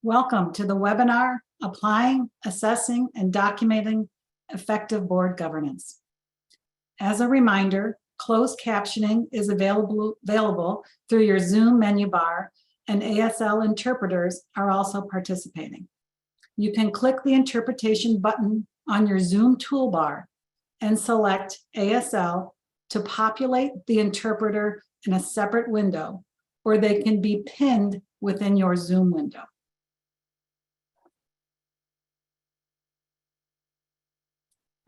Welcome to the webinar, Applying, Assessing, and Documenting Effective Board Governance. As a reminder, closed captioning is available through your Zoom menu bar, and ASL interpreters are also participating. You can click the interpretation button on your Zoom toolbar and select ASL to populate the interpreter in a separate window, or they can be pinned within your Zoom window.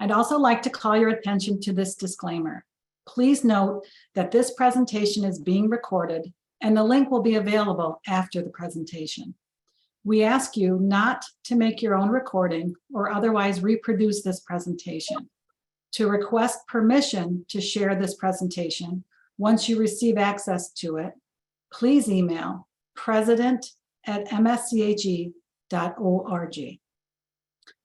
I'd also like to call your attention to this disclaimer. Please note that this presentation is being recorded and the link will be available after the presentation. We ask you not to make your own recording or otherwise reproduce this presentation. To request permission to share this presentation, once you receive access to it, please email president@msche.org.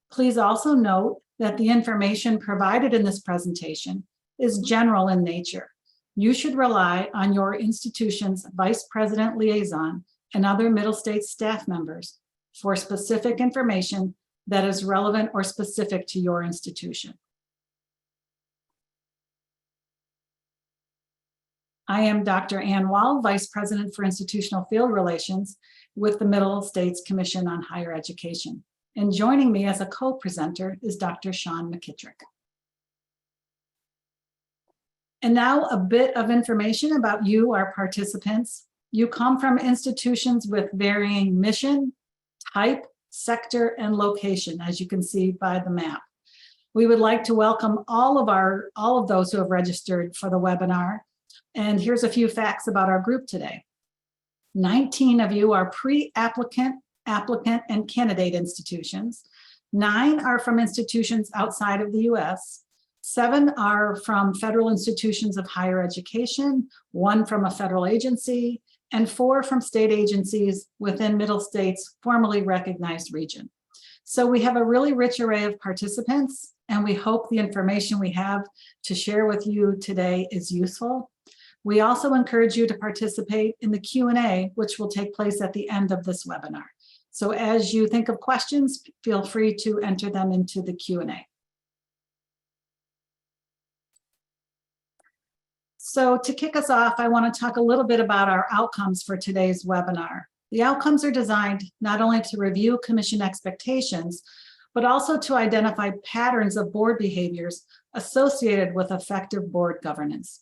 Please also note that the information provided in this presentation is general in nature. You should rely on your institution's Vice President Liaison and other Middle States staff members for specific information that is relevant or specific to your institution. I am Dr. Ann Wall, Vice President for Institutional Field Relations with the Middle States Commission on Higher Education. And joining me as a co-presenter is Dr. Sean McKittrick. And now a bit of information about you, our participants. You come from institutions with varying mission, type, sector, and location, as you can see by the map. We would like to welcome all of those who have registered for the webinar. And here's a few facts about our group today. 19 of you are pre-applicant, applicant, and candidate institutions. 9 are from institutions outside of the US. 7 are from federal institutions of higher education, 1 from a federal agency, and 4 from state agencies within Middle States' formally recognized region. So we have a really rich array of participants, and we hope the information we have to share with you today is useful. We also encourage you to participate in the Q&A, which will take place at the end of this webinar. So as you think of questions, feel free to enter them into the Q&A. So to kick us off, I want to talk a little bit about our outcomes for today's webinar. The outcomes are designed not only to review commission expectations, but also to identify patterns of board behaviors associated with effective board governance.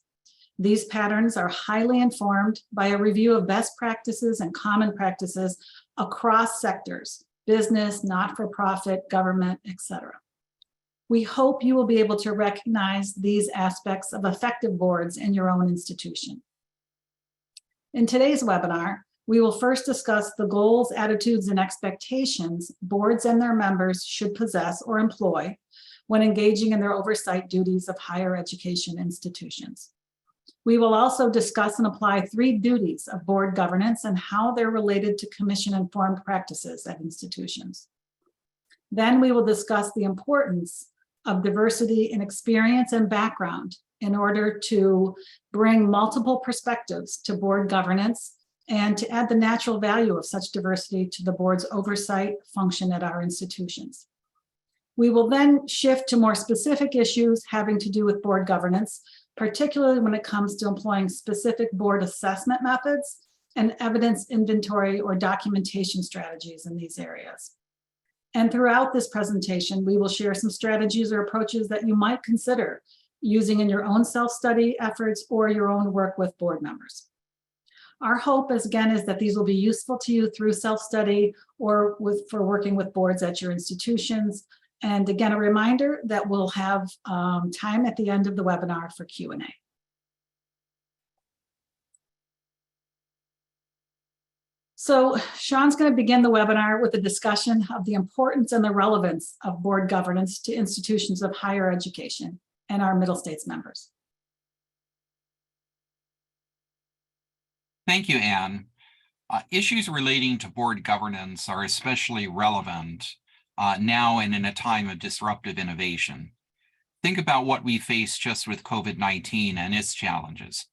These patterns are highly informed by a review of best practices and common practices across sectors, business, not-for-profit, government, etc. We hope you will be able to recognize these aspects of effective boards in your own institution. In today's webinar, we will first discuss the goals, attitudes, and expectations boards and their members should possess or employ when engaging in their oversight duties of higher education institutions. We will also discuss and apply 3 duties of board governance and how they're related to commission-informed practices at institutions. Then we will discuss the importance of diversity in experience and background in order to bring multiple perspectives to board governance and to add the natural value of such diversity to the board's oversight function at our institutions. We will then shift to more specific issues having to do with board governance, particularly when it comes to employing specific board assessment methods and evidence inventory or documentation strategies in these areas. And throughout this presentation, we will share some strategies or approaches that you might consider using in your own self-study efforts or your own work with board members. Our hope is that these will be useful to you through self-study or for working with boards at your institutions. And again, a reminder that we'll have time at the end of the webinar for Q&A. So Sean's going to begin the webinar with a discussion of the importance and the relevance of board governance to institutions of higher education and our Middle States members. Thank you, Ann. Issues relating to board governance are especially relevant now and in a time of disruptive innovation. Think about what we face just with COVID-19 and its challenges.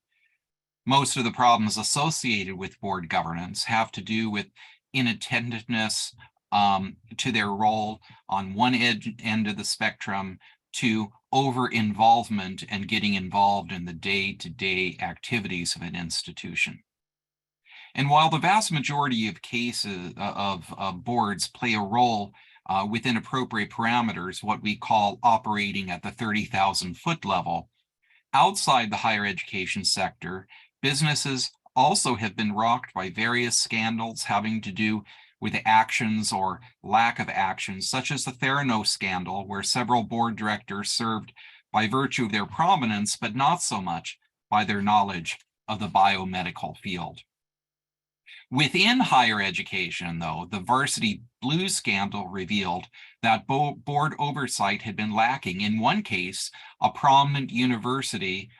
Most of the problems associated with board governance have to do with inattentiveness to their role on one end of the spectrum to over-involvement and getting involved in the day-to-day activities of an institution. And while the vast majority of cases of boards play a role within appropriate parameters, what we call operating at the 30,000 foot level, outside the higher education sector, businesses also have been rocked by various scandals having to do with actions or lack of actions, such as the Theranos scandal, where several board directors served by virtue of their prominence, but not so much by their knowledge of the biomedical field. Within higher education, though, the Varsity Blues scandal revealed that board oversight had been lacking. In one case, a prominent university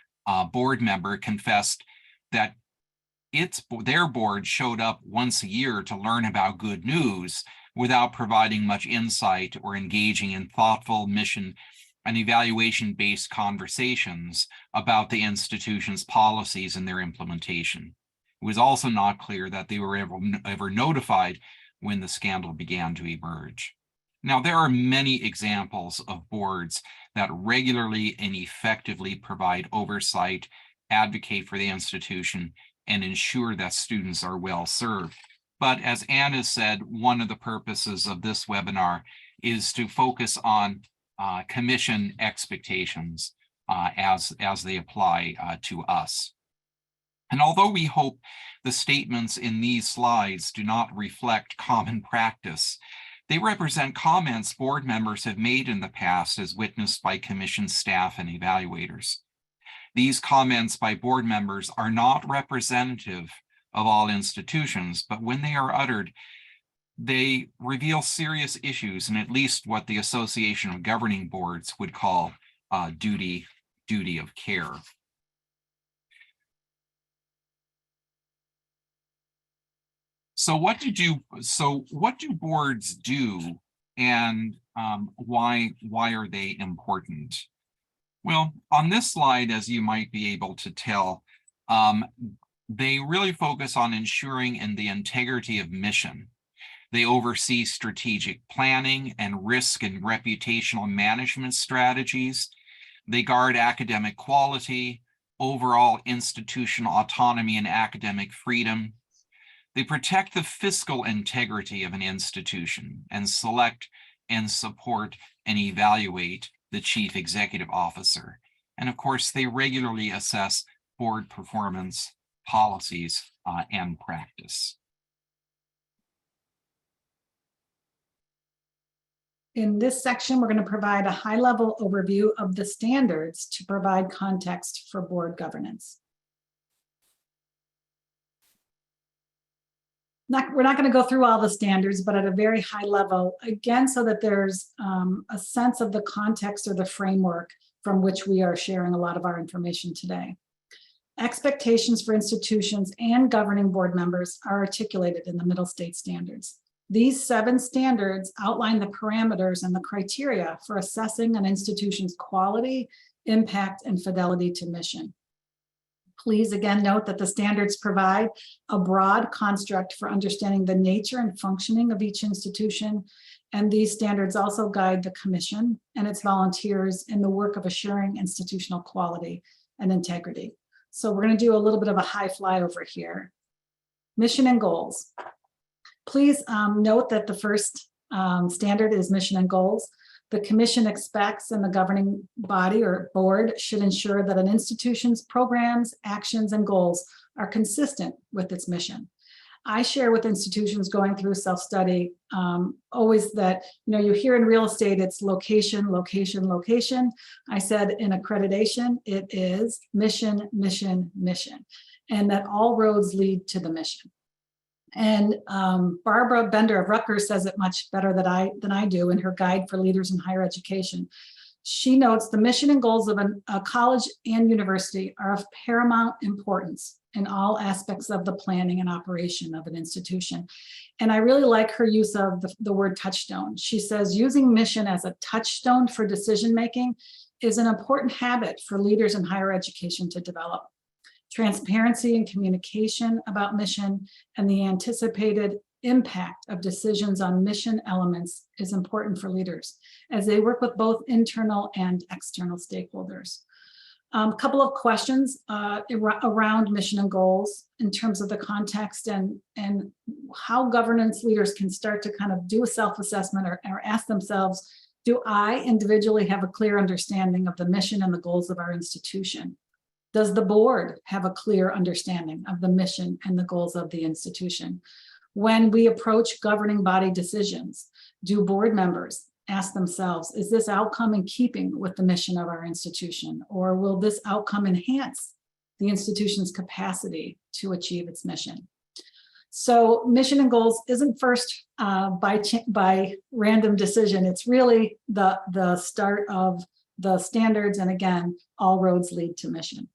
board member confessed that their board showed up once a year to learn about good news without providing much insight or engaging in thoughtful mission and evaluation-based conversations about the institution's policies and their implementation. It was also not clear that they were ever notified when the scandal began to emerge. Now, there are many examples of boards that regularly and effectively provide oversight, advocate for the institution, and ensure that students are well served. But as Anne has said, one of the purposes of this webinar is to focus on commission expectations as they apply to us. And although we hope the statements in these slides do not reflect common practice, they represent comments board members have made in the past as witnessed by commission staff and evaluators. These comments by board members are not representative of all institutions, but when they are uttered, they reveal serious issues and at least what the Association of Governing Boards would call duty of care. So what do boards do, and why are they important? Well, on this slide, as you might be able to tell, they really focus on ensuring in the integrity of mission. They oversee strategic planning and risk and reputational management strategies. They guard academic quality, overall institutional autonomy and academic freedom. They protect the fiscal integrity of an institution and select and support and evaluate the chief executive officer. And of course, they regularly assess board performance, policies, and practice. In this section, we're going to provide a high-level overview of the standards to provide context for board governance. We're not going to go through all the standards, but at a very high level, again, so that there's a sense of the context or the framework from which we are sharing a lot of our information today. Expectations for institutions and governing board members are articulated in the Middle State Standards. These 7 standards outline the parameters and the criteria for assessing an institution's quality, impact, and fidelity to mission. Please again note that the standards provide a broad construct for understanding the nature and functioning of each institution, and these standards also guide the commission and its volunteers in the work of assuring institutional quality and integrity. So we're going to do a little bit of a high flyover here. Mission and goals. Please note that the first standard is mission and goals. The commission expects and the governing body or board should ensure that an institution's programs, actions, and goals are consistent with its mission. I share with institutions going through self-study always that, you hear in real estate, it's location, location, location. I said in accreditation, it is mission, mission, mission, and that all roads lead to the mission. And Barbara Bender of Rutgers says it much better than I do in her guide for leaders in higher education. She notes the mission and goals of a college and university are of paramount importance in all aspects of the planning and operation of an institution. And I really like her use of the word touchstone. She says using mission as a touchstone for decision-making is an important habit for leaders in higher education to develop. Transparency and communication about mission and the anticipated impact of decisions on mission elements is important for leaders as they work with both internal and external stakeholders. A couple of questions around mission and goals in terms of the context and how governance leaders can start to kind of do a self-assessment or ask themselves, do I individually have a clear understanding of the mission and the goals of our institution? Does the board have a clear understanding of the mission and the goals of the institution? When we approach governing body decisions, do board members ask themselves, is this outcome in keeping with the mission of our institution, or will this outcome enhance the institution's capacity to achieve its mission? So mission and goals isn't first by random decision. It's really the start of the standards, and again, all roads lead to mission.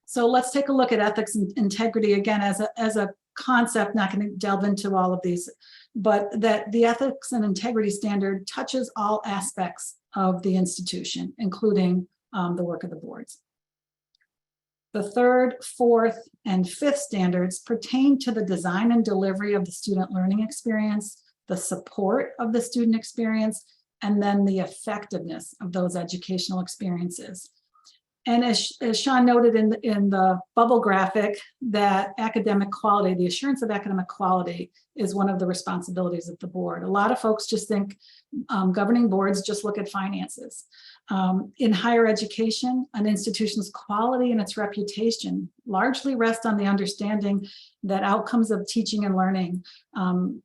So let's take a look at ethics and integrity again as a concept. Not going to delve into all of these, but that the ethics and integrity standard touches all aspects of the institution, including the work of the boards. The third, fourth, and fifth standards pertain to the design and delivery of the student learning experience, the support of the student experience, and then the effectiveness of those educational experiences. And as Sean noted in the bubble graphic, that academic quality, the assurance of academic quality, is one of the responsibilities of the board. A lot of folks just think governing boards just look at finances. In higher education, an institution's quality and its reputation largely rest on the understanding that outcomes of teaching and learning and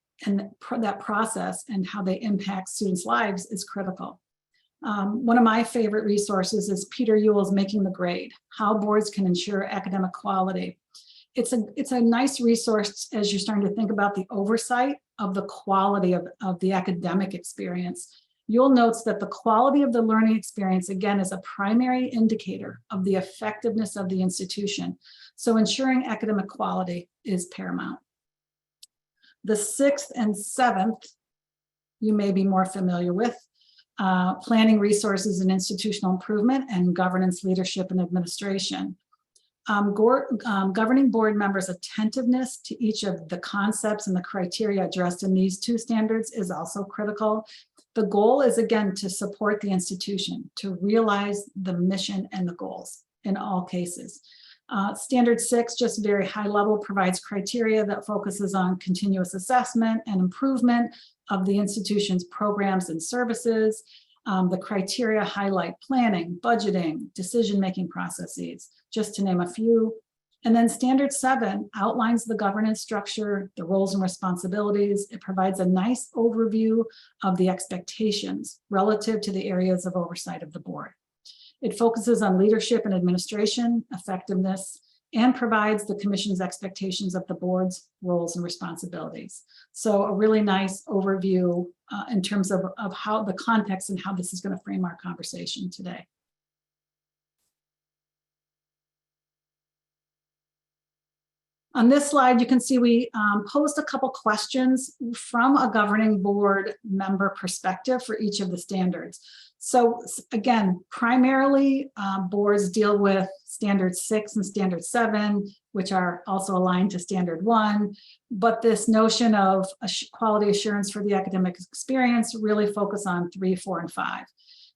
that process and how they impact students' lives is critical. One of my favorite resources is Peter Ewell's Making the Grade, How Boards Can Ensure Academic Quality. It's a nice resource as you're starting to think about the oversight of the quality of the academic experience. You'll notice that the quality of the learning experience, again, is a primary indicator of the effectiveness of the institution. So ensuring academic quality is paramount. The sixth and seventh, you may be more familiar with. Planning, resources, and institutional improvement, and governance, leadership, and administration. Governing board members' attentiveness to each of the concepts and the criteria addressed in these two standards is also critical. The goal is, again, to support the institution, to realize the mission and the goals in all cases. Standard 6, just very high level, provides criteria that focuses on continuous assessment and improvement of the institution's programs and services. The criteria highlight planning, budgeting, decision-making processes, just to name a few. And then Standard 7 outlines the governance structure, the roles and responsibilities. It provides a nice overview of the expectations relative to the areas of oversight of the board. It focuses on leadership and administration, effectiveness, and provides the commission's expectations of the board's roles and responsibilities. So a really nice overview in terms of how the context and how this is going to frame our conversation today. On this slide, you can see we posed a couple questions from a governing board member perspective for each of the standards. So again, primarily boards deal with Standard 6 and Standard 7, which are also aligned to Standard 1. But this notion of quality assurance for the academic experience really focus on 3, 4, and 5.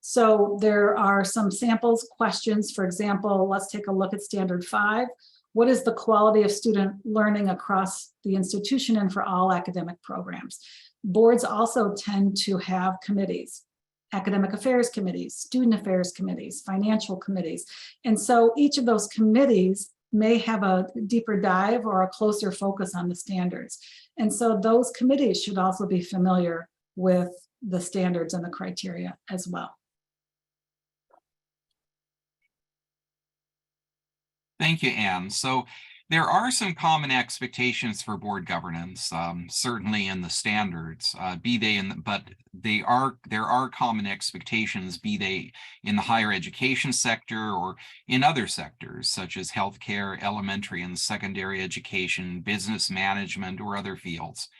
So there are some samples questions. For example, let's take a look at Standard 5. What is the quality of student learning across the institution and for all academic programs? Boards also tend to have committees, academic affairs committees, student affairs committees, financial committees. And so each of those committees may have a deeper dive or a closer focus on the standards. And so those committees should also be familiar with the standards and the criteria as well. Thank you, Anne. So there are some common expectations for board governance, certainly in the standards, but there are common expectations, be they in the higher education sector or in other sectors, such as healthcare, elementary and secondary education, business management, or other fields.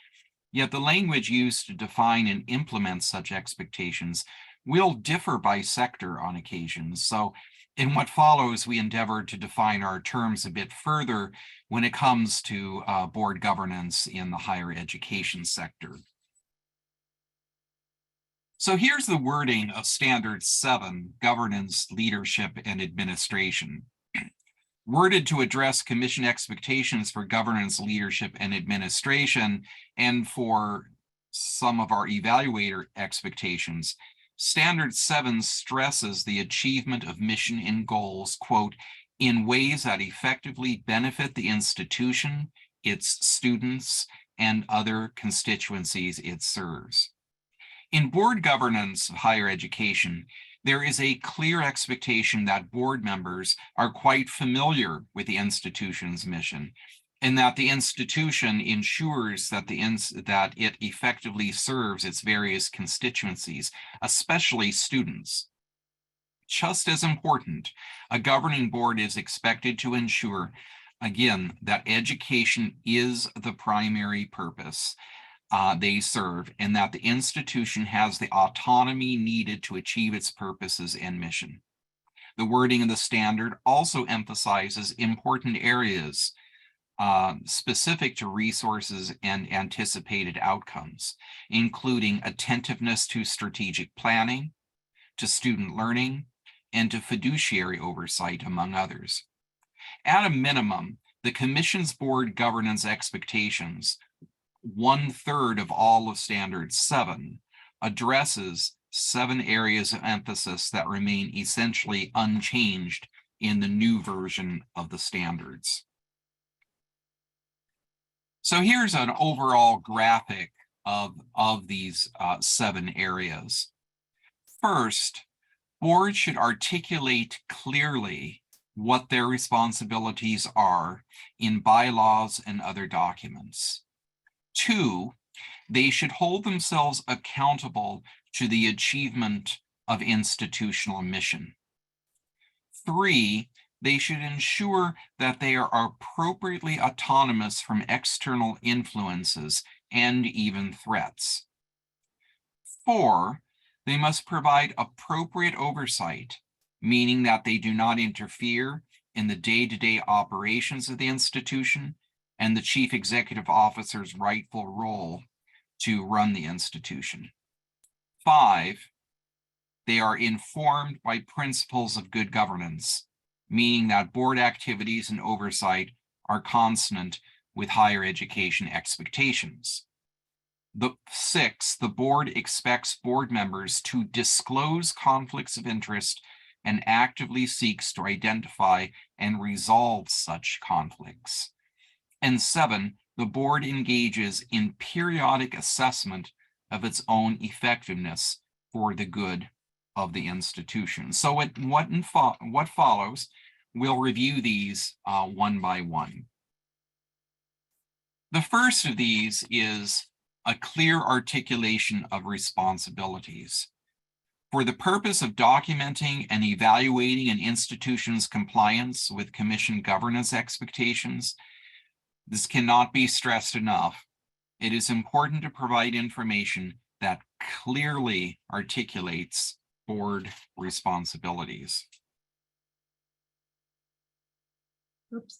Yet the language used to define and implement such expectations will differ by sector on occasions. So In what follows, we endeavor to define our terms a bit further when it comes to board governance in the higher education sector. So here's the wording of Standard 7, Governance, Leadership, and Administration. Worded to address commission expectations for governance, leadership, and administration, and for some of our evaluator expectations, Standard 7 stresses the achievement of mission and goals, quote, in ways that effectively benefit the institution, its students, and other constituencies it serves. In board governance of higher education, there is a clear expectation that board members are quite familiar with the institution's mission, and that the institution ensures that it effectively serves its various constituencies, especially students. Just as important, a governing board is expected to ensure, again, that education is the primary purpose they serve, and that the institution has the autonomy needed to achieve its purposes and mission. The wording of the standard also emphasizes important areas specific to resources and anticipated outcomes, including attentiveness to strategic planning, to student learning, and to fiduciary oversight, among others. At a minimum, the Commission's board governance expectations, 1/3 of all of Standard 7, addresses 7 areas of emphasis that remain essentially unchanged in the new version of the standards. So here's an overall graphic of these 7 areas. First, boards should articulate clearly what their responsibilities are in bylaws and other documents. 2, they should hold themselves accountable to the achievement of institutional mission. 3, they should ensure that they are appropriately autonomous from external influences and even threats. 4, they must provide appropriate oversight, meaning that they do not interfere in the day-to-day operations of the institution and the chief executive officer's rightful role to run the institution. 5, they are informed by principles of good governance, meaning that board activities and oversight are consonant with higher education expectations. 6, the board expects board members to disclose conflicts of interest and actively seeks to identify and resolve such conflicts. And 7, the board engages in periodic assessment of its own effectiveness for the good of the institution. So what follows, we'll review these one by one. The first of these is a clear articulation of responsibilities. For the purpose of documenting and evaluating an institution's compliance with commission governance expectations, this cannot be stressed enough. It is important to provide information that clearly articulates board responsibilities. Oops.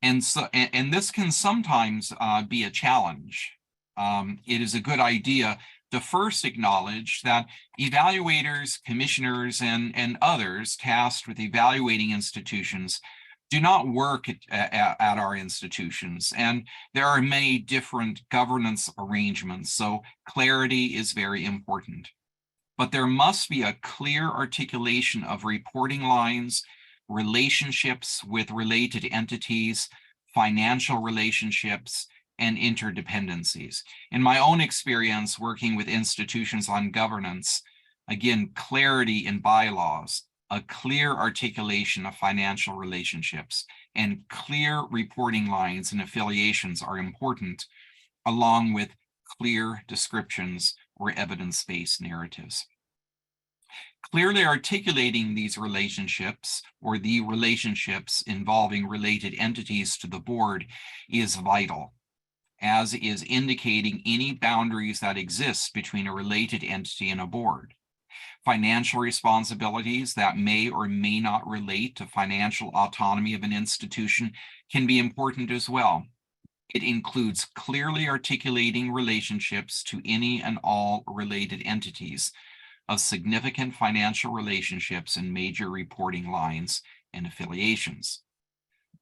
And this can sometimes be a challenge. It is a good idea to first acknowledge that evaluators, commissioners, and others tasked with evaluating institutions do not work at our institutions, and there are many different governance arrangements, so clarity is very important. But there must be a clear articulation of reporting lines, relationships with related entities, financial relationships, and interdependencies. In my own experience working with institutions on governance, again, clarity in bylaws, a clear articulation of financial relationships, and clear reporting lines and affiliations are important, along with clear descriptions or evidence-based narratives. Clearly articulating these relationships, or the relationships involving related entities to the board, is vital, as is indicating any boundaries that exist between a related entity and a board. Financial responsibilities that may or may not relate to financial autonomy of an institution can be important as well. It includes clearly articulating relationships to any and all related entities of significant financial relationships and major reporting lines and affiliations.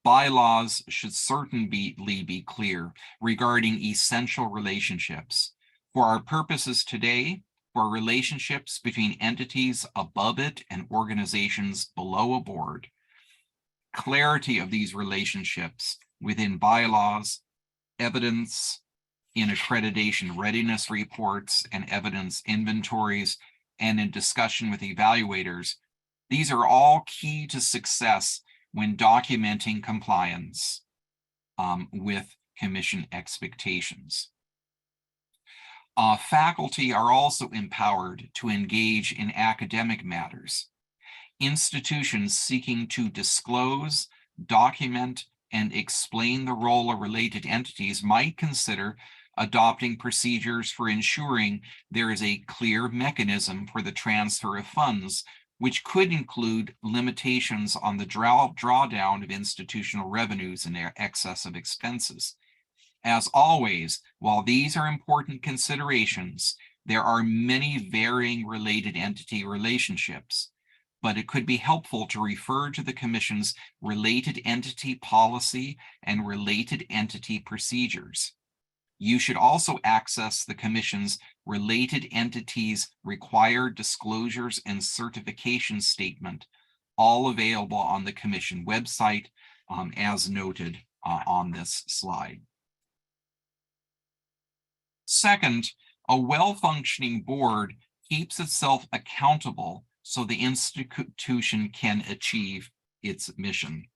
Bylaws should certainly be clear regarding essential relationships. For our purposes today, for relationships between entities above it and organizations below a board, clarity of these relationships within bylaws, evidence in accreditation readiness reports and evidence inventories, and in discussion with evaluators. These are all key to success when documenting compliance with commission expectations. Faculty are also empowered to engage in academic matters. Institutions seeking to disclose, document, and explain the role of related entities might consider adopting procedures for ensuring there is a clear mechanism for the transfer of funds, which could include limitations on the drawdown of institutional revenues in excess of expenses. As always, while these are important considerations, there are many varying related entity relationships, but it could be helpful to refer to the Commission's related entity policy and related entity procedures. You should also access the Commission's related entities required disclosures and certification statement, all available on the Commission website, as noted on this slide. Second, a well-functioning board keeps itself accountable so the institution can achieve its mission.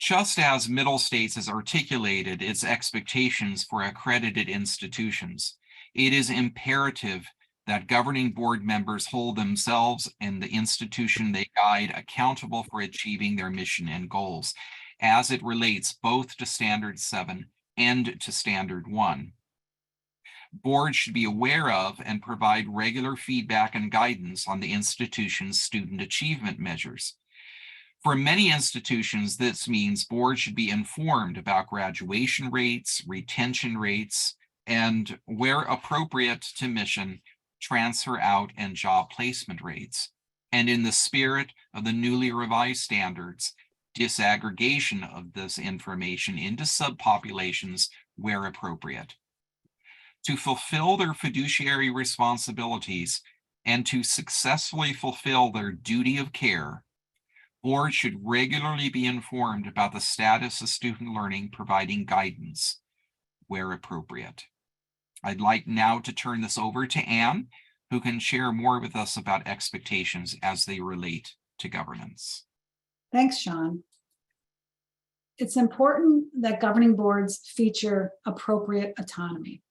Just as Middle States has articulated its expectations for accredited institutions, it is imperative that governing board members hold themselves and the institution they guide accountable for achieving their mission and goals, as it relates both to Standard 7 and to Standard 1. Boards should be aware of and provide regular feedback and guidance on the institution's student achievement measures. For many institutions, this means boards should be informed about graduation rates, retention rates, and where appropriate to mission, transfer out and job placement rates. And in the spirit of the newly revised standards, disaggregation of this information into subpopulations where appropriate. To fulfill their fiduciary responsibilities and to successfully fulfill their duty of care, boards should regularly be informed about the status of student learning, providing guidance where appropriate. I'd like now to turn this over to Anne, who can share more with us about expectations as they relate to governance. Thanks, Sean. It's important that governing boards feature appropriate autonomy.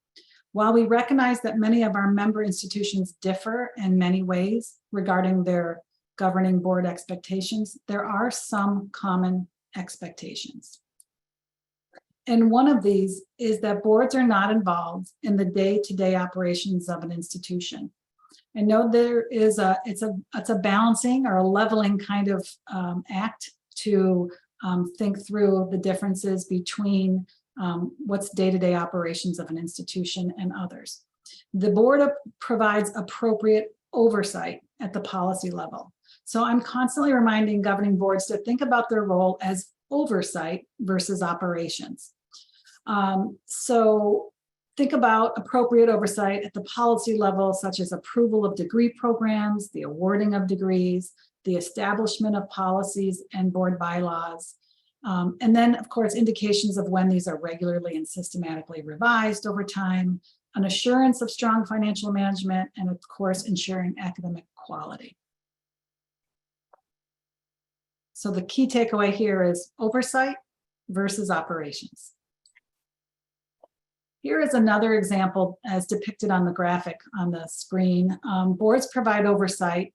While we recognize that many of our member institutions differ in many ways regarding their governing board expectations, there are some common expectations. And one of these is that boards are not involved in the day-to-day operations of an institution. I know there is it's a balancing or a leveling kind of act to think through the differences between what's day-to-day operations of an institution and others. The board provides appropriate oversight at the policy level. So I'm constantly reminding governing boards to think about their role as oversight versus operations. So think about appropriate oversight at the policy level, such as approval of degree programs, the awarding of degrees, the establishment of policies and board bylaws. And then, of course, indications of when these are regularly and systematically revised over time, an assurance of strong financial management, and of course, ensuring academic quality. So the key takeaway here is oversight versus operations. Here is another example as depicted on the graphic on the screen. Boards provide oversight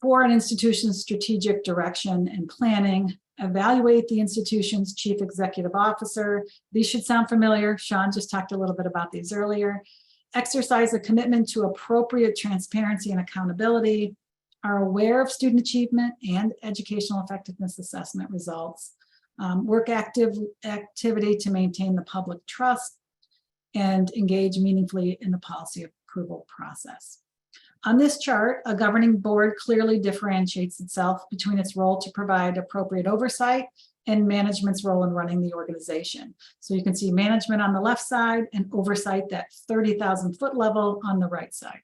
for an institution's strategic direction and planning, evaluate the institution's chief executive officer. These should sound familiar. Sean just talked a little bit about these earlier. exercise a commitment to appropriate transparency and accountability, are aware of student achievement and educational effectiveness assessment results, work activity to maintain the public trust, and engage meaningfully in the policy approval process. On this chart, a governing board clearly differentiates itself between its role to provide appropriate oversight and management's role in running the organization. So you can see management on the left side and oversight, that 30,000 foot level, on the right side.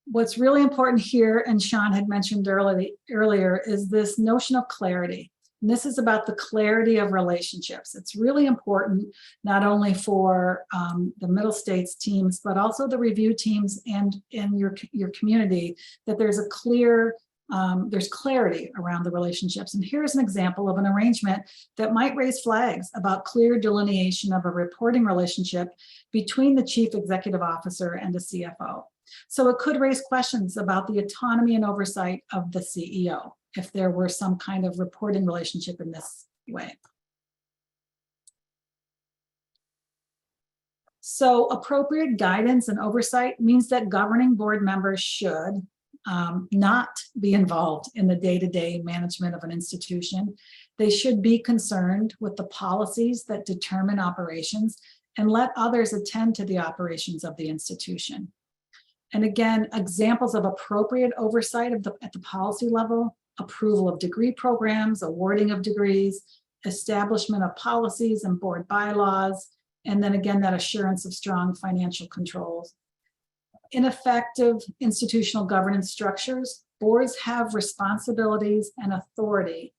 What's really important here, and Sean had mentioned earlier, is this notion of clarity. And this is about the clarity of relationships. It's really important, not only for the Middle States teams, but also the review teams and in your community, that there's a clear, there's clarity around the relationships. And here's an example of an arrangement that might raise flags about clear delineation of a reporting relationship between the chief executive officer and a CFO. So it could raise questions about the autonomy and oversight of the CEO if there were some kind of reporting relationship in this way. So appropriate guidance and oversight means that governing board members should not be involved in the day-to-day management of an institution. They should be concerned with the policies that determine operations and let others attend to the operations of the institution. And again, examples of appropriate oversight at the policy level: approval of degree programs, awarding of degrees, establishment of policies and board bylaws, and then again, that assurance of strong financial controls. In effective institutional governance structures, boards have responsibilities and authority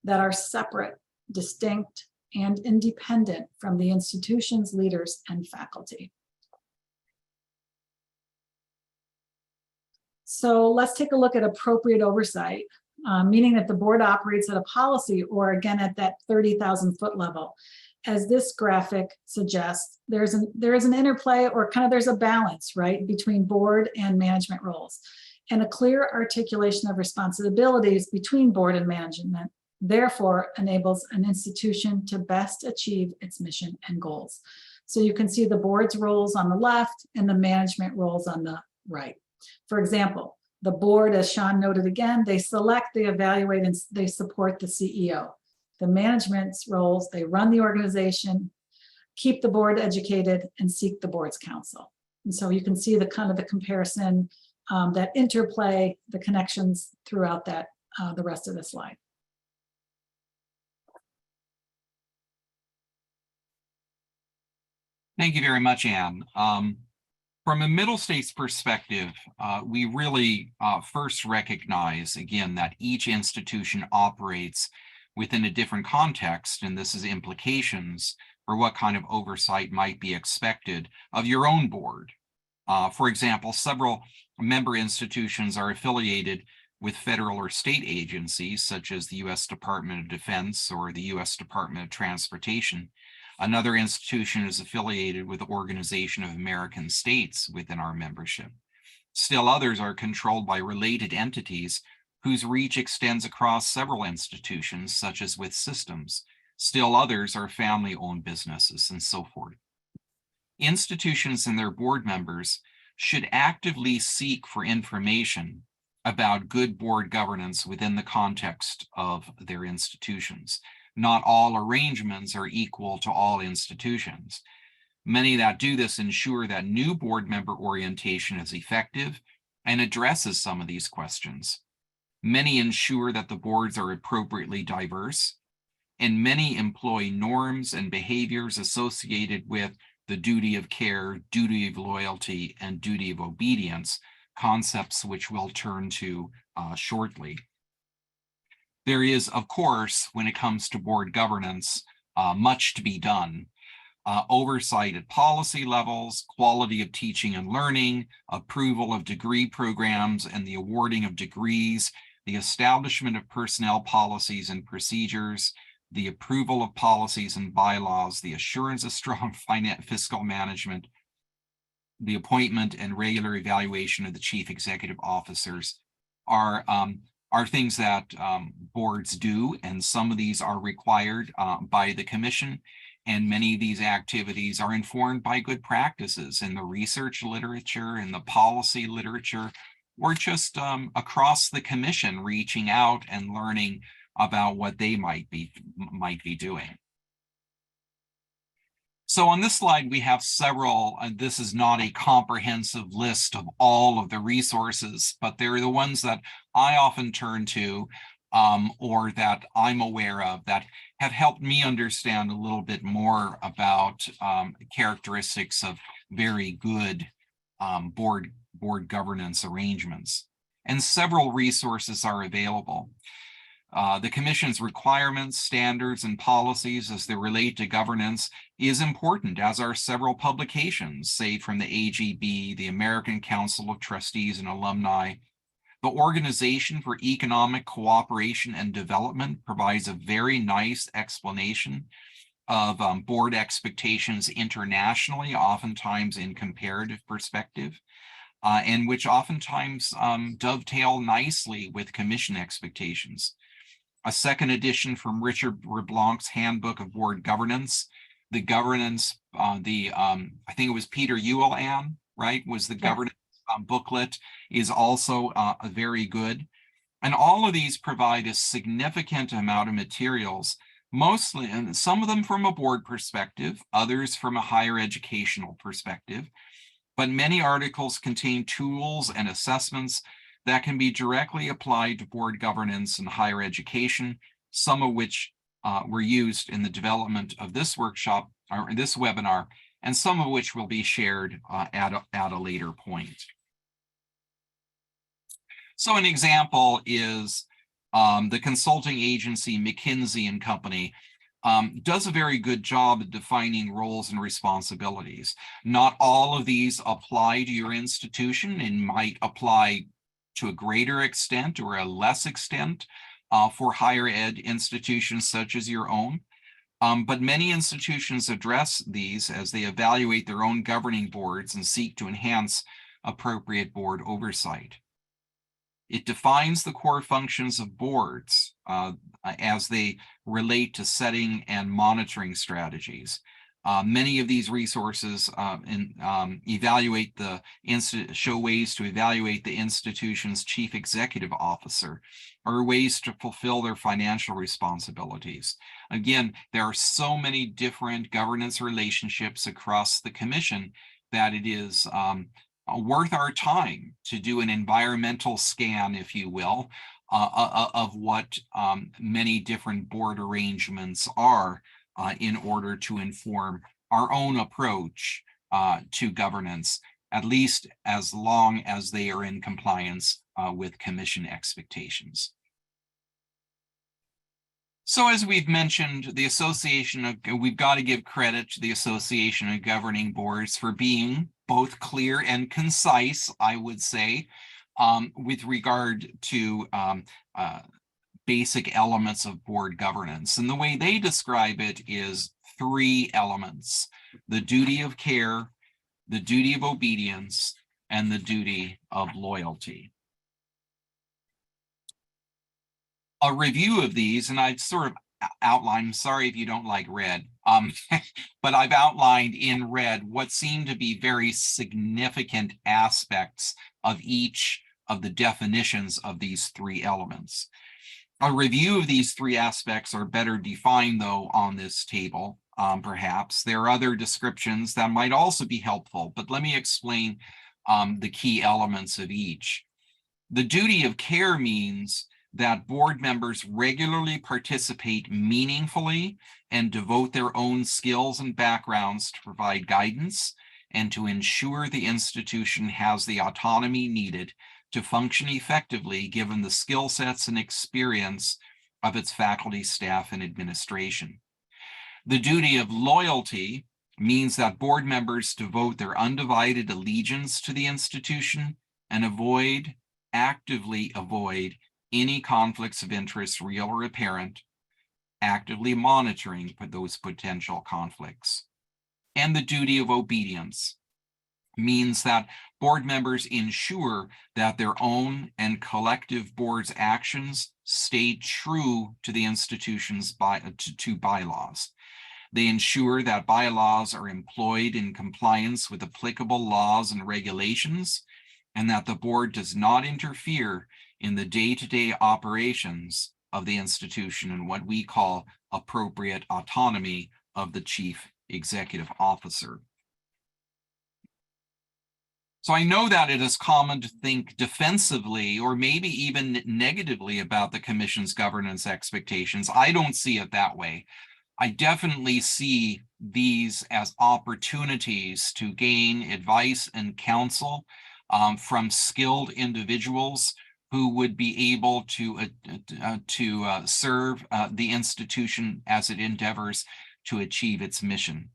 that are separate, distinct, and independent from the institution's leaders and faculty. So let's take a look at appropriate oversight, meaning that the board operates at a policy, or again at that 30,000 foot level. As this graphic suggests, there is an interplay, or kind of there's a balance, right, between board and management roles, and a clear articulation of responsibilities between board and management therefore enables an institution to best achieve its mission and goals. So you can see the board's roles on the left and the management roles on the right. For example, the board, as Sean noted again, they select, they evaluate, and they support the CEO. The management's roles, they run the organization, keep the board educated, and seek the board's counsel. And so you can see the kind of the comparison, that interplay, the connections throughout that, the rest of the slide. Thank you very much, Anne. From a Middle States perspective, we really first recognize, again, that each institution operates within a different context, and this is implications for what kind of oversight might be expected of your own board. For example, several member institutions are affiliated with federal or state agencies, such as the U.S. Department of Defense or the U.S. Department of Transportation. Another institution is affiliated with the Organization of American States within our membership. Still others are controlled by related entities whose reach extends across several institutions, such as with systems. Still others are family-owned businesses, and so forth. Institutions and their board members should actively seek for information about good board governance within the context of their institutions. Not all arrangements are equal to all institutions. Many that do this ensure that new board member orientation is effective and addresses some of these questions. Many ensure that the boards are appropriately diverse, and many employ norms and behaviors associated with the duty of care, duty of loyalty, and duty of obedience, concepts which we'll turn to shortly. There is, of course, when it comes to board governance, much to be done. Oversight at policy levels, quality of teaching and learning, approval of degree programs and the awarding of degrees, the establishment of personnel policies and procedures, the approval of policies and bylaws, the assurance of strong fiscal management, the appointment and regular evaluation of the chief executive officers are are things that boards do, and some of these are required by the commission. And many of these activities are informed by good practices in the research literature, in the policy literature, or just across the commission, reaching out and learning about what they might be doing. So on this slide, we have several, this is not a comprehensive list of all of the resources, but they're the ones that I often turn to or that I'm aware of that have helped me understand a little bit more about characteristics of very good board governance arrangements. And several resources are available. The Commission's requirements, standards, and policies as they relate to governance is important, as are several publications, say from the AGB, the American Council of Trustees and Alumni. The Organization for Economic Cooperation and Development provides a very nice explanation of board expectations internationally, oftentimes in comparative perspective, and which oftentimes dovetail nicely with Commission expectations. A second edition from Richard Reblanc's Handbook of Board Governance. The governance, I think it was Peter Uelan, right, was the governance booklet, is also very good. And all of these provide a significant amount of materials, mostly, and some of them from a board perspective, others from a higher educational perspective. But many articles contain tools and assessments that can be directly applied to board governance and higher education, some of which were used in the development of this workshop or this webinar, and some of which will be shared at a later point. So an example is the consulting agency McKinsey and Company does a very good job of defining roles and responsibilities. Not all of these apply to your institution and might apply to a greater extent or a less extent for higher ed institutions such as your own. But many institutions address these as they evaluate their own governing boards and seek to enhance appropriate board oversight. It defines the core functions of boards as they relate to setting and monitoring strategies. Many of these resources evaluate the show ways to evaluate the institution's chief executive officer or ways to fulfill their financial responsibilities. Again, there are so many different governance relationships across the commission that it is worth our time to do an environmental scan, if you will, of what many different board arrangements are in order to inform our own approach to governance, at least as long as they are in compliance with commission expectations. So as we've mentioned, the Association of, we've got to give credit to the Association of Governing Boards for being both clear and concise, I would say, with regard to basic elements of board governance. And the way they describe it is 3 elements: the duty of care, the duty of obedience, and the duty of loyalty. A review of these, and I've sort of outlined, sorry if you don't like red, but I've outlined in red what seem to be very significant aspects of each of the definitions of these 3 elements. A review of these 3 aspects are better defined, though, on this table, perhaps. There are other descriptions that might also be helpful, but let me explain the key elements of each. The duty of care means that board members regularly participate meaningfully and devote their own skills and backgrounds to provide guidance and to ensure the institution has the autonomy needed to function effectively given the skill sets and experience of its faculty, staff, and administration. The duty of loyalty means that board members devote their undivided allegiance to the institution and actively avoid any conflicts of interest, real or apparent, actively monitoring for those potential conflicts. And the duty of obedience means that Board members ensure that their own and collective board's actions stay true to the institution's bylaws. They ensure that bylaws are employed in compliance with applicable laws and regulations, and that the board does not interfere in the day-to-day operations of the institution and what we call appropriate autonomy of the chief executive officer. So I know that it is common to think defensively or maybe even negatively about the commission's governance expectations. I don't see it that way. I definitely see these as opportunities to gain advice and counsel from skilled individuals who would be able to serve the institution as it endeavors to achieve its mission.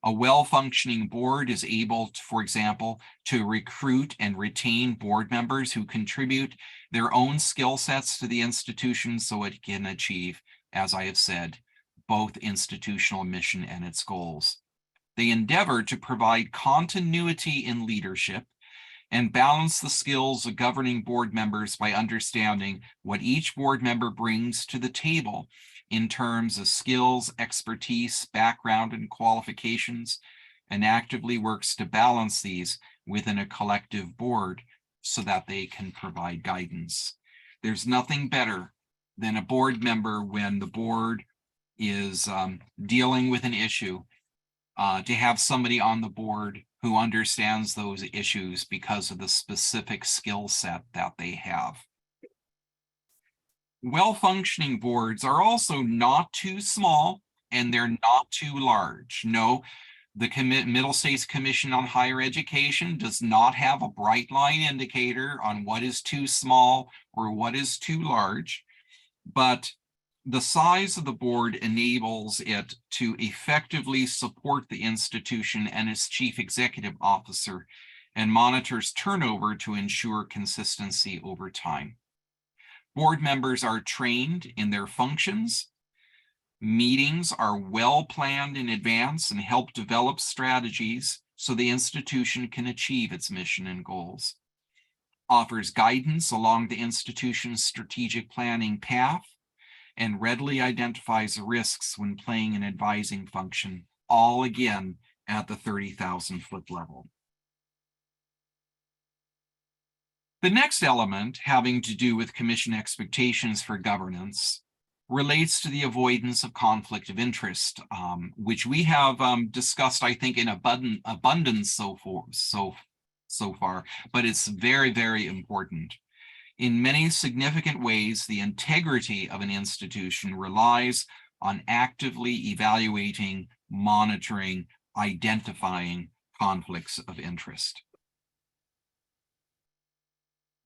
A well-functioning board is able, for example, to recruit and retain board members who contribute their own skill sets to the institution so it can achieve, as I have said, both institutional mission and its goals. They endeavor to provide continuity in leadership and balance the skills of governing board members by understanding what each board member brings to the table in terms of skills, expertise, background, and qualifications, and actively works to balance these within a collective board so that they can provide guidance. There's nothing better than a board member when the board is dealing with an issue to have somebody on the board who understands those issues because of the specific skill set that they have. Well-functioning boards are also not too small and they're not too large. No, the Middle States Commission on Higher Education does not have a bright line indicator on what is too small or what is too large, but the size of the board enables it to effectively support the institution and its chief executive officer and monitors turnover to ensure consistency over time. Board members are trained in their functions. Meetings are well planned in advance and help develop strategies so the institution can achieve its mission and goals. Offers guidance along the institution's strategic planning path and readily identifies risks when playing an advising function, all again at the 30,000-foot level. The next element, having to do with commission expectations for governance, relates to the avoidance of conflict of interest, which we have discussed, I think, in abundance so far, but it's very, very important. In many significant ways, the integrity of an institution relies on actively evaluating, monitoring, identifying conflicts of interest.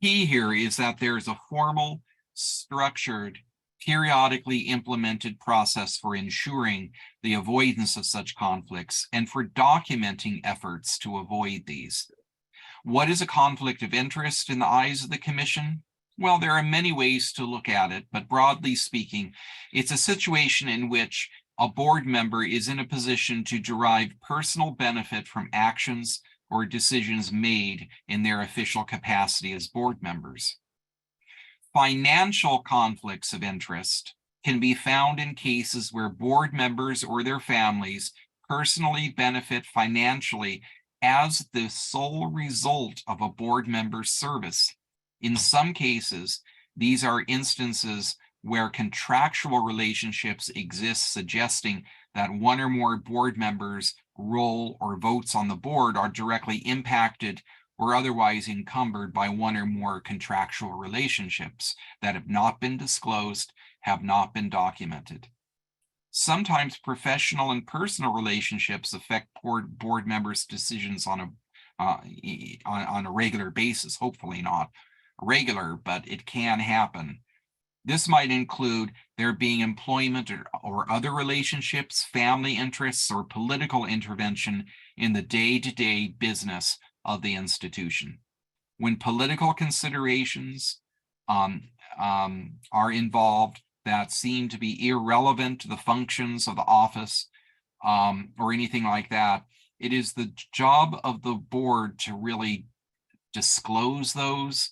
Key here is that there is a formal, structured, periodically implemented process for ensuring the avoidance of such conflicts and for documenting efforts to avoid these. What is a conflict of interest in the eyes of the Commission? Well, there are many ways to look at it, but broadly speaking, it's a situation in which a board member is in a position to derive personal benefit from actions or decisions made in their official capacity as board members. Financial conflicts of interest can be found in cases where board members or their families personally benefit financially as the sole result of a board member's service. In some cases, these are instances where contractual relationships exist, suggesting that one or more board members' role or votes on the board are directly impacted or otherwise encumbered by one or more contractual relationships that have not been disclosed, have not been documented. Sometimes professional and personal relationships affect board members' decisions on a regular basis, hopefully not regular, but it can happen. This might include there being employment or other relationships, family interests, or political intervention in the day-to-day business of the institution. When political considerations are involved that seem to be irrelevant to the functions of the office or anything like that, it is the job of the board to really disclose those,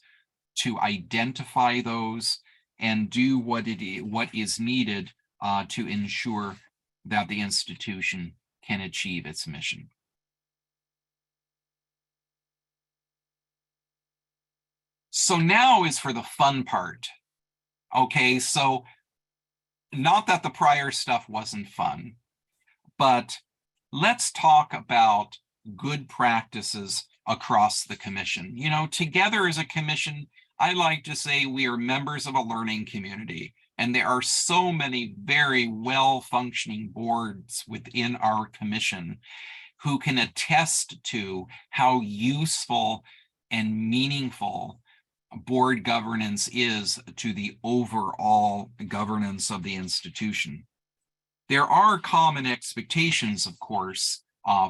to identify those, and do what is needed to ensure that the institution can achieve its mission. So now is for the fun part. Okay, so not that the prior stuff wasn't fun, but let's talk about good practices across the commission. You know, together as a commission, I like to say we are members of a learning community, and there are so many very well-functioning boards within our commission who can attest to how useful and meaningful board governance is to the overall governance of the institution. There are common expectations, of course,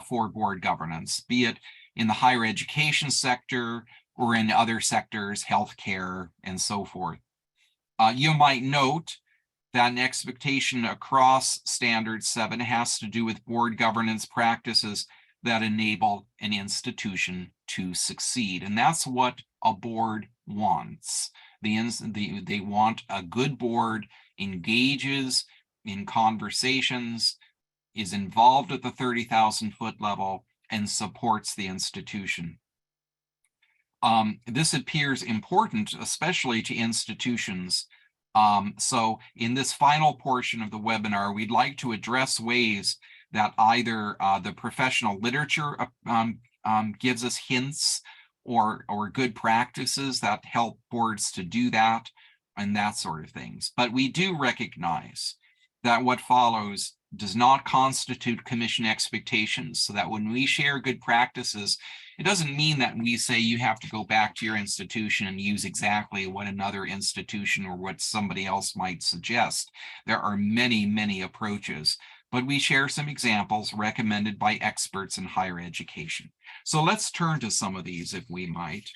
for board governance, be it in the higher education sector or in other sectors, healthcare, and so forth. You might note that an expectation across Standard 7 has to do with board governance practices that enable an institution to succeed. And that's what a board wants. They want a good board, engages in conversations, is involved at the 30,000-foot level, and supports the institution. This appears important, especially to institutions. So in this final portion of the webinar, we'd like to address ways that either the professional literature gives us hints or good practices that help boards to do that and that sort of things. But we do recognize that what follows does not constitute commission expectations, so that when we share good practices, it doesn't mean that we say you have to go back to your institution and use exactly what another institution or what somebody else might suggest. There are many, many approaches, but we share some examples recommended by experts in higher education. So let's turn to some of these if we might.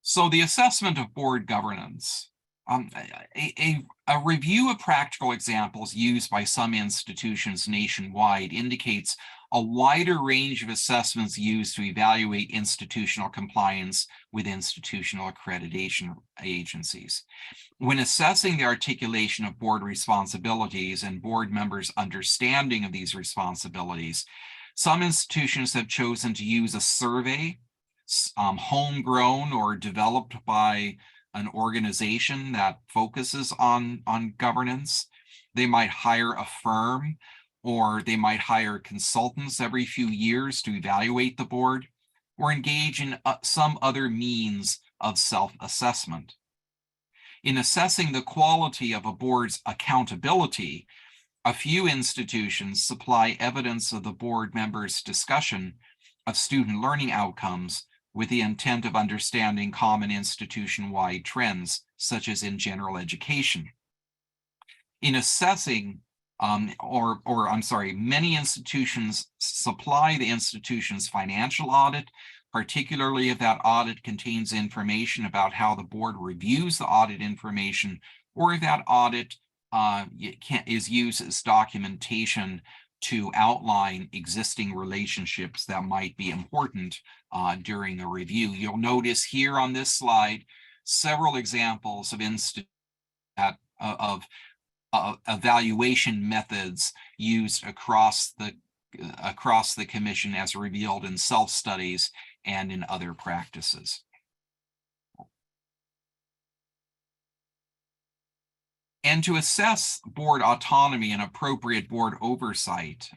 So the assessment of board governance. A review of practical examples used by some institutions nationwide indicates a wider range of assessments used to evaluate institutional compliance with institutional accreditation agencies. When assessing the articulation of board responsibilities and board members' understanding of these responsibilities, some institutions have chosen to use a survey, homegrown or developed by an organization that focuses on governance. They might hire a firm, or they might hire consultants every few years to evaluate the board, or engage in some other means of self-assessment. In assessing the quality of a board's accountability, a few institutions supply evidence of the board members' discussion of student learning outcomes with the intent of understanding common institution-wide trends, such as in general education. In assessing, many institutions supply the institution's financial audit, particularly if that audit contains information about how the board reviews the audit information, or if that audit is used as documentation to outline existing relationships that might be important during the review. You'll notice here on this slide several examples of evaluation methods used across the commission as revealed in self-studies and in other practices. And to assess board autonomy and appropriate board oversight,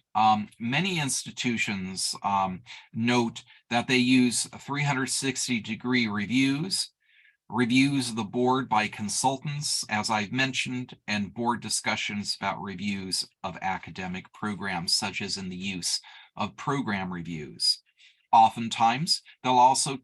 many institutions note that they use 360-degree reviews of the board by consultants, as I've mentioned, and board discussions about reviews of academic programs, such as in the use of program reviews. Oftentimes, they'll also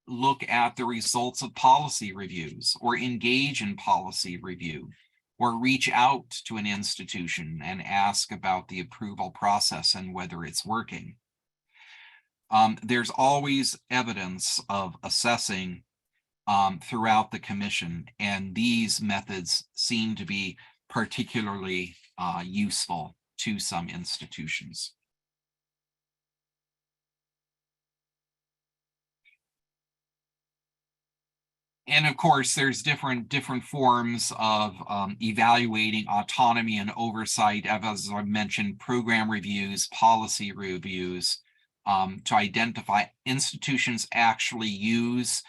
look at the results of policy reviews, or engage in policy review, or reach out to an institution and ask about the approval process and whether it's working. There's always evidence of assessing throughout the commission, and these methods seem to be particularly useful to some institutions. And of course, there's different forms of evaluating autonomy and oversight, as I mentioned, program reviews, policy reviews, to identify institutions actually use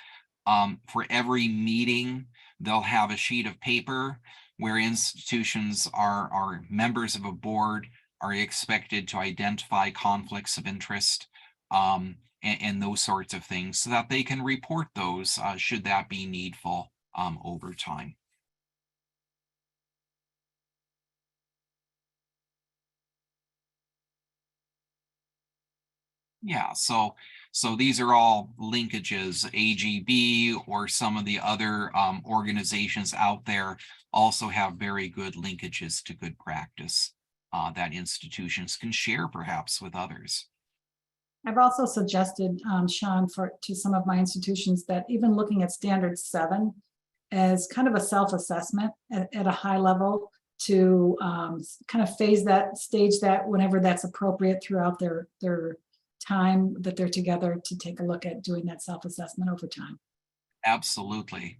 for every meeting. They'll have a sheet of paper where institutions are members of a board are expected to identify conflicts of interest. And those sorts of things so that they can report those should that be needful over time. Yeah, so these are all linkages. AGB or some of the other organizations out there also have very good linkages to good practice that institutions can share perhaps with others. I've also suggested, Sean, to some of my institutions that even looking at standard 7 as kind of a self-assessment at a high level to kind of stage that whenever that's appropriate throughout their time that they're together, to take a look at doing that self-assessment over time. Absolutely.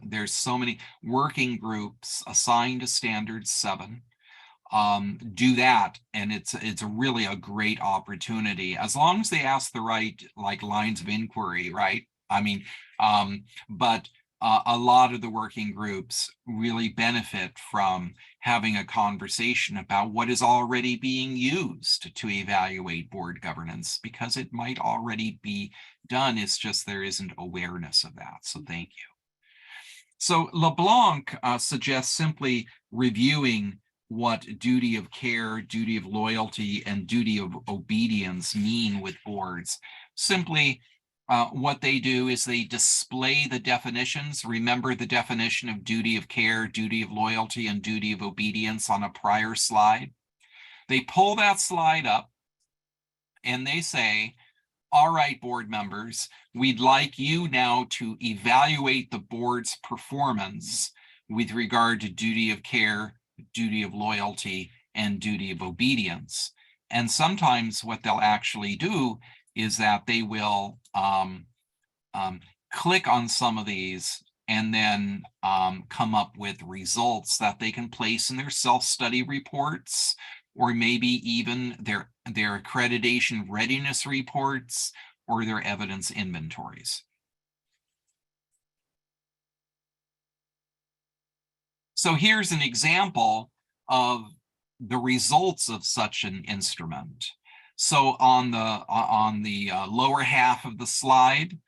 There's so many working groups assigned to standard 7. Do that, and it's really a great opportunity as long as they ask the right lines of inquiry, right? I mean, but a lot of the working groups really benefit from having a conversation about what is already being used to evaluate board governance, because it might already be done. It's just there isn't awareness of that. So thank you. So LeBlanc suggests simply reviewing what duty of care, duty of loyalty, and duty of obedience mean with boards. Simply, what they do is they display the definitions. Remember the definition of duty of care, duty of loyalty, and duty of obedience on a prior slide. They pull that slide up and they say, all right, board members, we'd like you now to evaluate the board's performance with regard to duty of care, duty of loyalty, and duty of obedience. And sometimes what they'll actually do is that they will click on some of these and then come up with results that they can place in their self-study reports, or maybe even their accreditation readiness reports or their evidence inventories. So here's an example of the results of such an instrument. So on the lower half of the slide,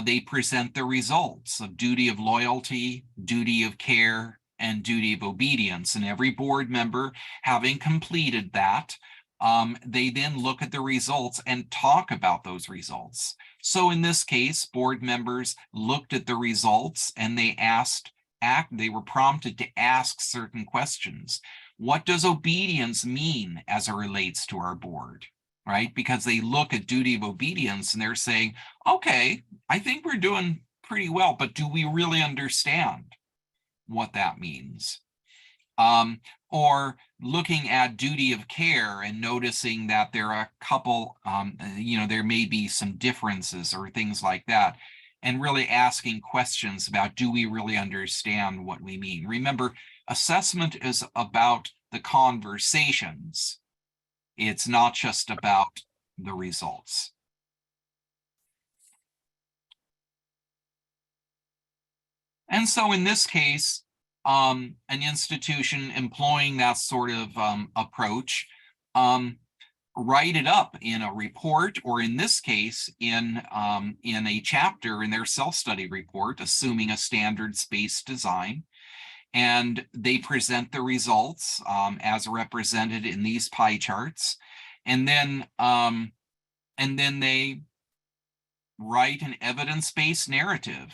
they present the results of duty of loyalty, duty of care, and duty of obedience. And every board member, having completed that, they then look at the results and talk about those results. So in this case, board members looked at the results and they were prompted to ask certain questions. What does obedience mean as it relates to our board, right? Because they look at duty of obedience and they're saying, okay, I think we're doing pretty well, but do we really understand what that means? Or looking at duty of care and noticing that there are a couple, there may be some differences or things like that, and really asking questions about, do we really understand what we mean? Remember, assessment is about the conversations. It's not just about the results. And so in this case, an institution employing that sort of approach, write it up in a report, or in this case, in a chapter in their self-study report, assuming a standards-based design. And they present the results as represented in these pie charts. And then they write an evidence-based narrative,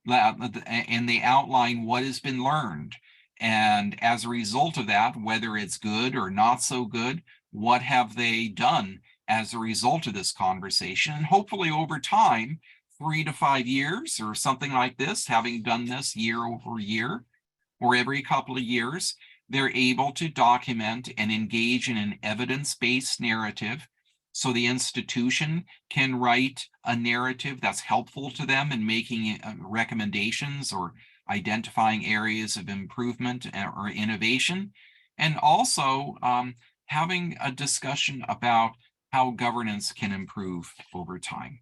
and they outline what has been learned. And as a result of that, whether it's good or not so good, what have they done as a result of this conversation? And hopefully over time, 3 to 5 years or something like this, having done this year over year or every couple of years, they're able to document and engage in an evidence-based narrative so the institution can write a narrative that's helpful to them in making recommendations or identifying areas of improvement or innovation, and also having a discussion about how governance can improve over time.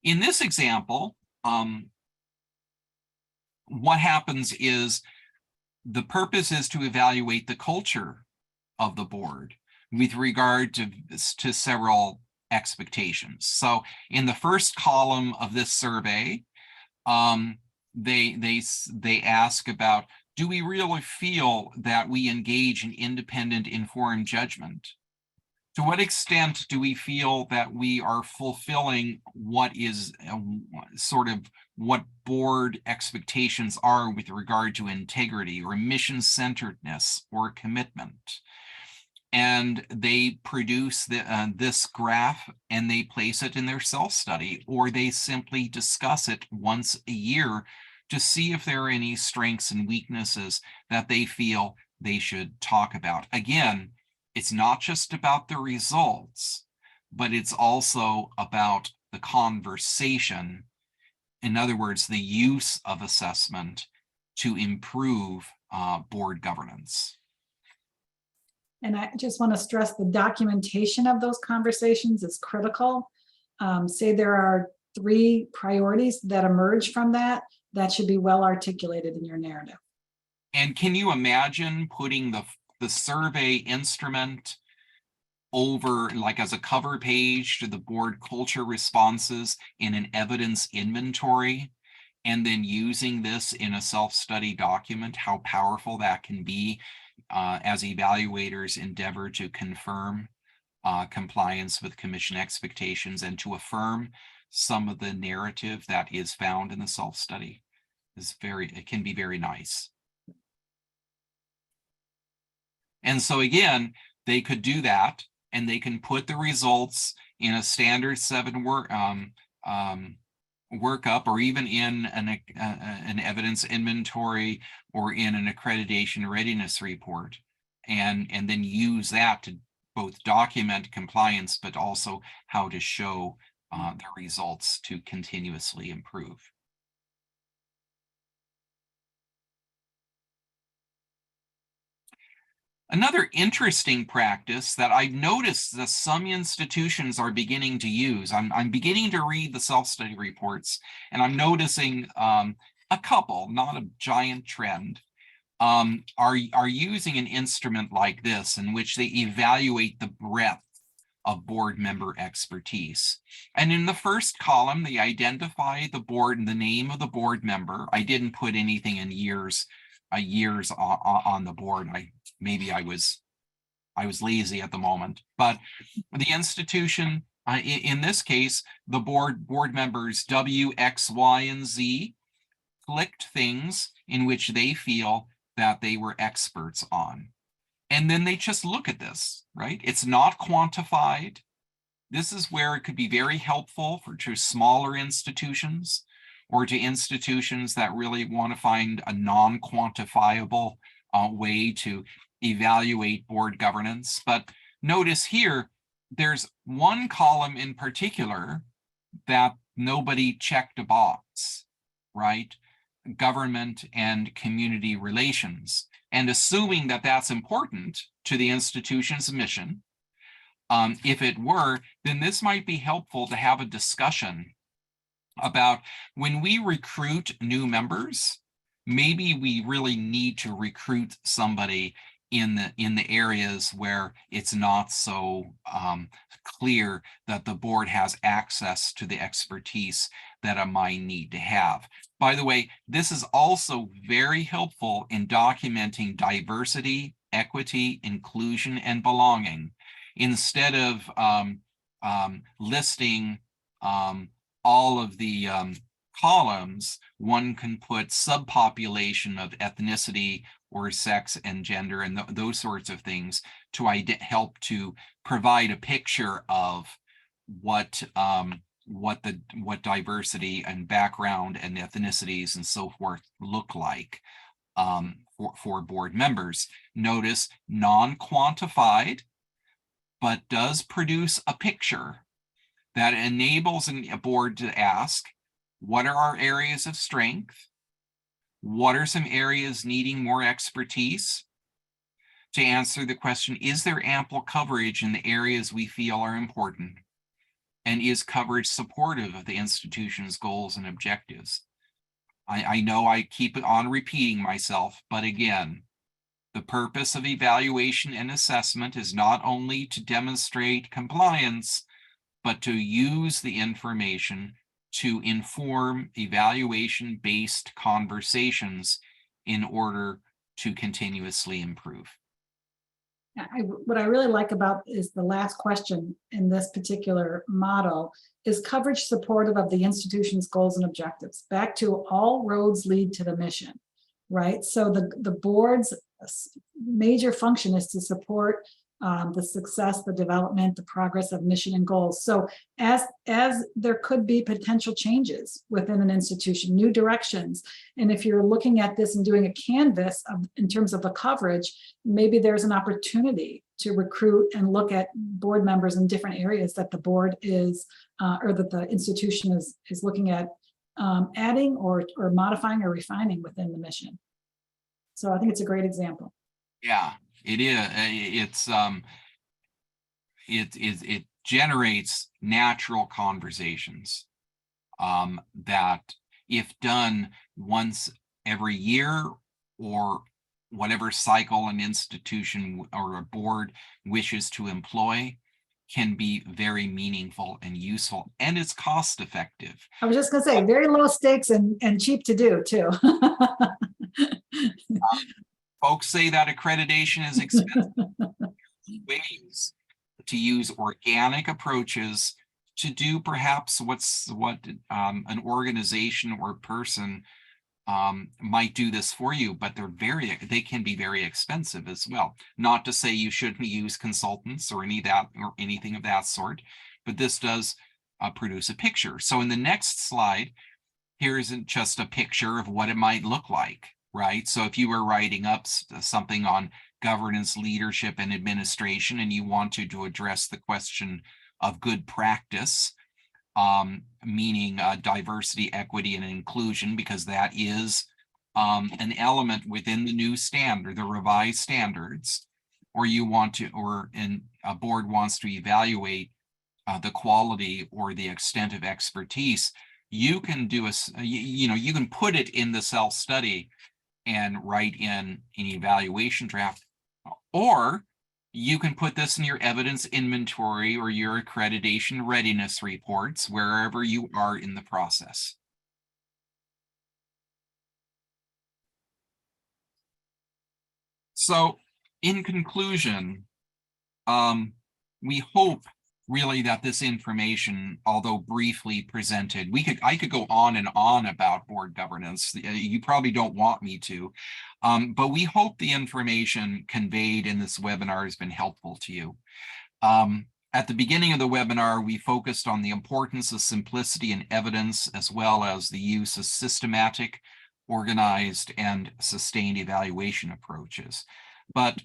In this example, what happens is the purpose is to evaluate the culture of the board with regard to several expectations. So in the first column of this survey, they ask about, do we really feel that we engage in independent, informed judgment? To what extent do we feel that we are fulfilling what is sort of what board expectations are with regard to integrity or mission-centeredness or commitment? And they produce this graph and they place it in their self-study, or they simply discuss it once a year to see if there are any strengths and weaknesses that they feel they should talk about. Again, it's not just about the results, but it's also about the conversation. In other words, the use of assessment to improve board governance. And I just want to stress the documentation of those conversations is critical. Say there are 3 priorities that emerge from that should be well articulated in your narrative. And can you imagine putting the survey instrument over, like as a cover page to the board culture responses in an evidence inventory, and then using this in a self-study document, how powerful that can be as evaluators endeavor to confirm compliance with commission expectations and to affirm some of the narrative that is found in the self-study. It can be very nice. And so again, they could do that, and they can put the results in a standard 7 workup, or even in an evidence inventory, or in an accreditation readiness report, and then use that to both document compliance, but also how to show the results to continuously improve. Another interesting practice that I've noticed that some institutions are beginning to use, I'm beginning to read the self-study reports, and I'm noticing a couple, not a giant trend, are using an instrument like this in which they evaluate the breadth of board member expertise. And in the first column, they identify the board and the name of the board member. I didn't put anything in years on the board. Maybe I was lazy at the moment, but the institution, in this case, the board members W, X, Y, and Z clicked things in which they feel that they were experts on. And then they just look at this, right? It's not quantified. This is where it could be very helpful to smaller institutions, or to institutions that really want to find a non-quantifiable way to evaluate board governance. But notice here, there's one column in particular that nobody checked a box, right? Government and community relations. And assuming that that's important to the institution's mission, if it were, then this might be helpful to have a discussion about when we recruit new members, maybe we really need to recruit somebody in the areas where it's not so clear that the board has access to the expertise that it might need to have. By the way, this is also very helpful in documenting diversity, equity, inclusion, and belonging. Instead of listing all of the columns, one can put subpopulation of ethnicity or sex and gender and those sorts of things to help to provide a picture of what diversity and background and ethnicities and so forth look like for board members. Notice non-quantified, but does produce a picture that enables a board to ask, what are our areas of strength? What are some areas needing more expertise? To answer the question, is there ample coverage in the areas we feel are important? And is coverage supportive of the institution's goals and objectives? I know I keep on repeating myself, but again, the purpose of evaluation and assessment is not only to demonstrate compliance, but to use the information to inform evaluation-based conversations in order to continuously improve. What I really like about is the last question in this particular model: is coverage supportive of the institution's goals and objectives? Back to all roads lead to the mission, right? So the board's major function is to support the success, the development, the progress of mission and goals. So as there could be potential changes within an institution, new directions, and if you're looking at this and doing a canvas in terms of the coverage, maybe there's an opportunity to recruit and look at board members in different areas that the board is, or that the institution is looking at adding or modifying or refining within the mission. So I think it's a great example. Yeah, it is. It generates natural conversations that, if done once every year or whatever cycle an institution or a board wishes to employ, can be very meaningful and useful, and it's cost effective. I was just going to say, very low stakes and cheap to do too. Folks say that accreditation is expensive. Ways to use organic approaches to do perhaps what an organization or person might do this for you, but they can be very expensive as well. Not to say you shouldn't use consultants or anything of that sort, but this does produce a picture. So in the next slide, here isn't just a picture of what it might look like, right? So if you were writing up something on governance, leadership, and administration, and you wanted to address the question of good practice, meaning diversity, equity, and inclusion, because that is an element within the new standard, the revised standards, or a board wants to evaluate the quality or the extent of expertise, you can do you can put it in the self-study and write in an evaluation draft, or you can put this in your evidence inventory or your accreditation readiness reports, wherever you are in the process. So in conclusion, we hope really that this information, although briefly presented, I could go on and on about board governance. You probably don't want me to, but we hope the information conveyed in this webinar has been helpful to you. At the beginning of the webinar, we focused on the importance of simplicity and evidence, as well as the use of systematic, organized, and sustained evaluation approaches. But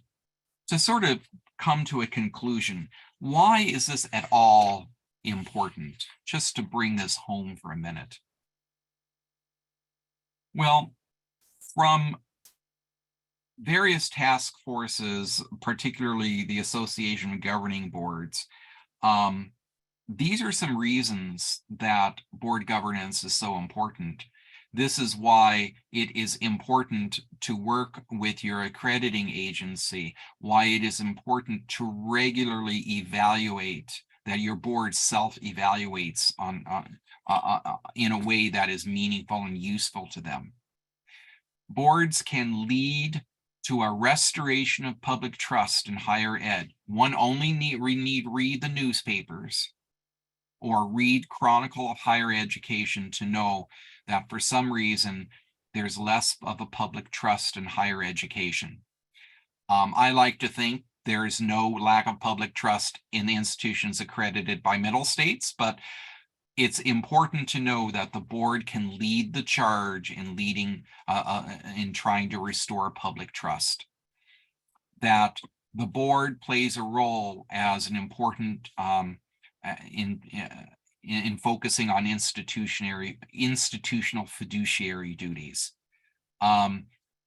to sort of come to a conclusion, why is this at all important? Just to bring this home for a minute. Well, from various task forces, particularly the Association of Governing Boards, these are some reasons that board governance is so important. This is why it is important to work with your accrediting agency, why it is important to regularly evaluate, that your board self-evaluates in a way that is meaningful and useful to them. Boards can lead to a restoration of public trust in higher ed. One only need read the newspapers or read Chronicle of Higher Education to know that for some reason there's less of a public trust in higher education. I like to think there is no lack of public trust in the institutions accredited by middle states, but it's important to know that the board can lead the charge in in trying to restore public trust. That the board plays a role as an important in focusing on institutional fiduciary duties.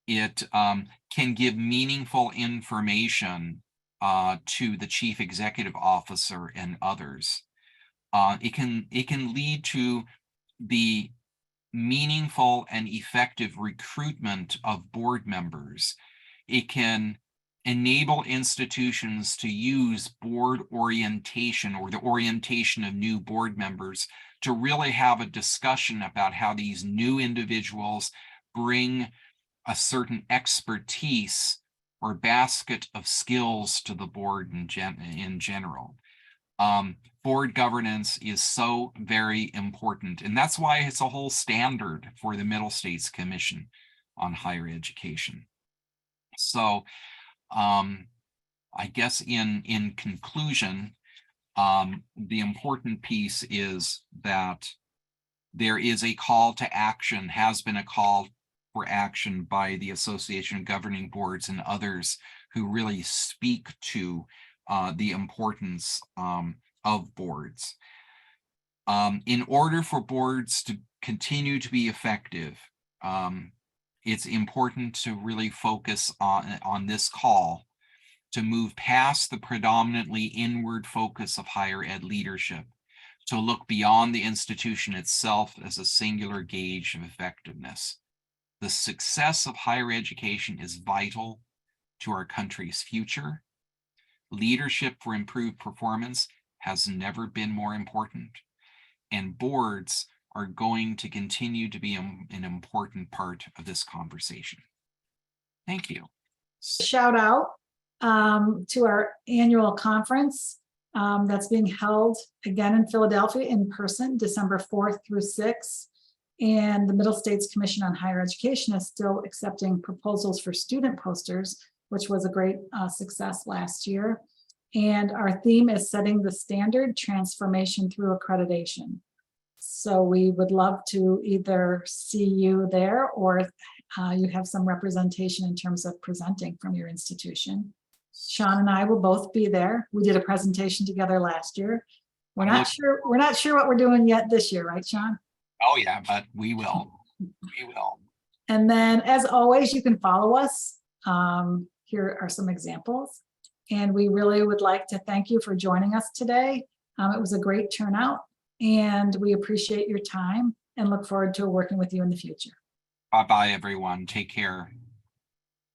It can give meaningful information to the chief executive officer and others. It can lead to the meaningful and effective recruitment of board members. It can enable institutions to use board orientation or the orientation of new board members to really have a discussion about how these new individuals bring a certain expertise or basket of skills to the board in general. Board governance is so very important, and that's why it's a whole standard for the Middle States Commission on Higher Education. So I guess in conclusion, the important piece is that there is a call to action, has been a call for action by the Association of Governing Boards and others who really speak to the importance of boards. In order for boards to continue to be effective, it's important to really focus on this call to move past the predominantly inward focus of higher ed leadership, to look beyond the institution itself as a singular gauge of effectiveness. The success of higher education is vital to our country's future. Leadership for improved performance has never been more important, and boards are going to continue to be an important part of this conversation. Thank you. Shout out to our annual conference that's being held again in Philadelphia in person, December 4th through 6th. And the Middle States Commission on Higher Education is still accepting proposals for student posters, which was a great success last year. And our theme is setting the standard, transformation through accreditation. So we would love to either see you there, or you have some representation in terms of presenting from your institution. Sean and I will both be there. We did a presentation together last year. We're not sure what we're doing yet this year, right, Sean? Oh yeah, but we will. We will. And then, as always, you can follow us. Here are some examples. And we really would like to thank you for joining us today. It was a great turnout, and we appreciate your time and look forward to working with you in the future. Bye-bye, everyone. Take care.